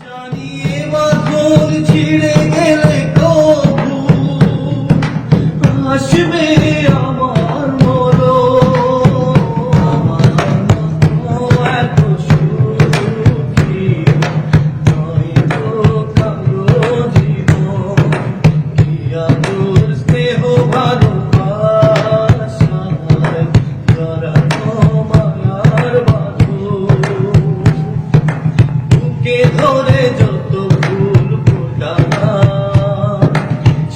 জানিয়ে বাঁধন ছিঁড়ে গেলে কবু আসবে আমার মরণ। এত সুখী নয়তো কারো জীবন, কি আদর স্নেহ ভালোবাসায় জড়ানো মায়ার বাঁধন। বুকে ধরে যত ফুল ফোটানা,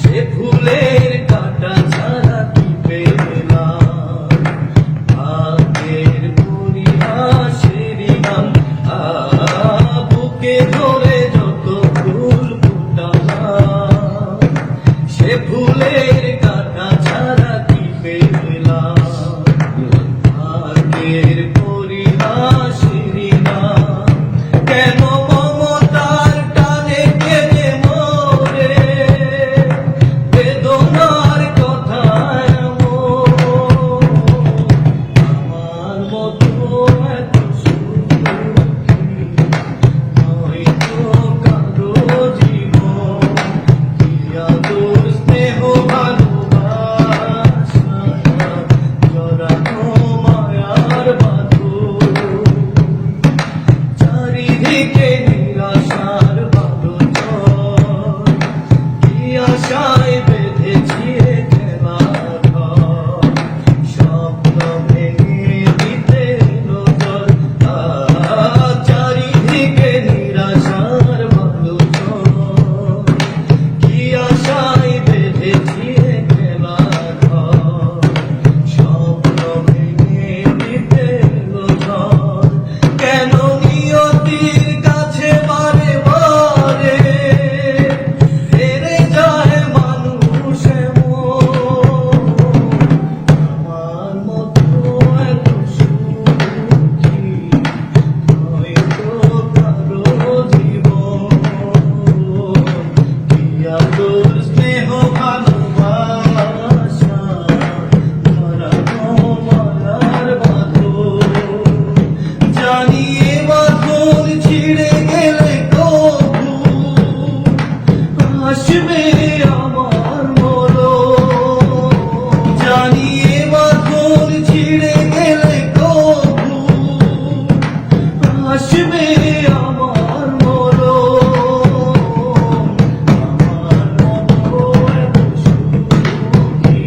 সে ফুলের কাঁটা ছাড়া কি পেলাম। ভাগ্যের পরিহাসেরই গান, বুকে ধরে যত ফুল ফোটানা, সে ফুলের কাঁটা ছাড়া কি পেলাম। ভাগ্যের পরিহাসেরই গান, কেন মমতার টানে কেঁদে মরে, বেদনার কথা এমন। আমার মতো এত সুখী নয়তো কারো জীবন, কি আদর স্নেহ ভালোবাসা জড়ানো মায়ার বাঁধন। চারিদিকে নিরাশার বাঁধন, কি আশায় বেঁধেছি এ খেলা ঘর। স্বপ্ন ভেঙে দিতে নজর, চারিদিকে নিরাশার বাঁধন, কি আশায় বেঁধেছি এ খেলা ঘর। স্বপ্ন ভেঙে দিতে নজর, কেন নিয়তির কাছে বারে বারে হেরে যায় মানুষ এমন। আমার মতো এত সুখী নয়তো কারো জীবন, কি আদর স্নেহ ভালোবাসা জড়ানো মায়ার বাঁধন। জানিয়ে বাঁধন ছিঁড়ে গেলে কবু আসবে আমার মরণ। জানিয়ে বাঁধন ছিঁড়ে গেলে কবু আসবে আমার মরণ। আমার মতো এত সুখী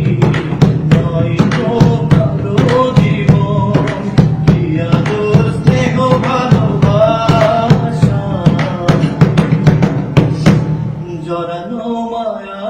নয়তো কারো জীবন, কি আদর স্নেহ ভালোবাসা জড়ানো মায়া।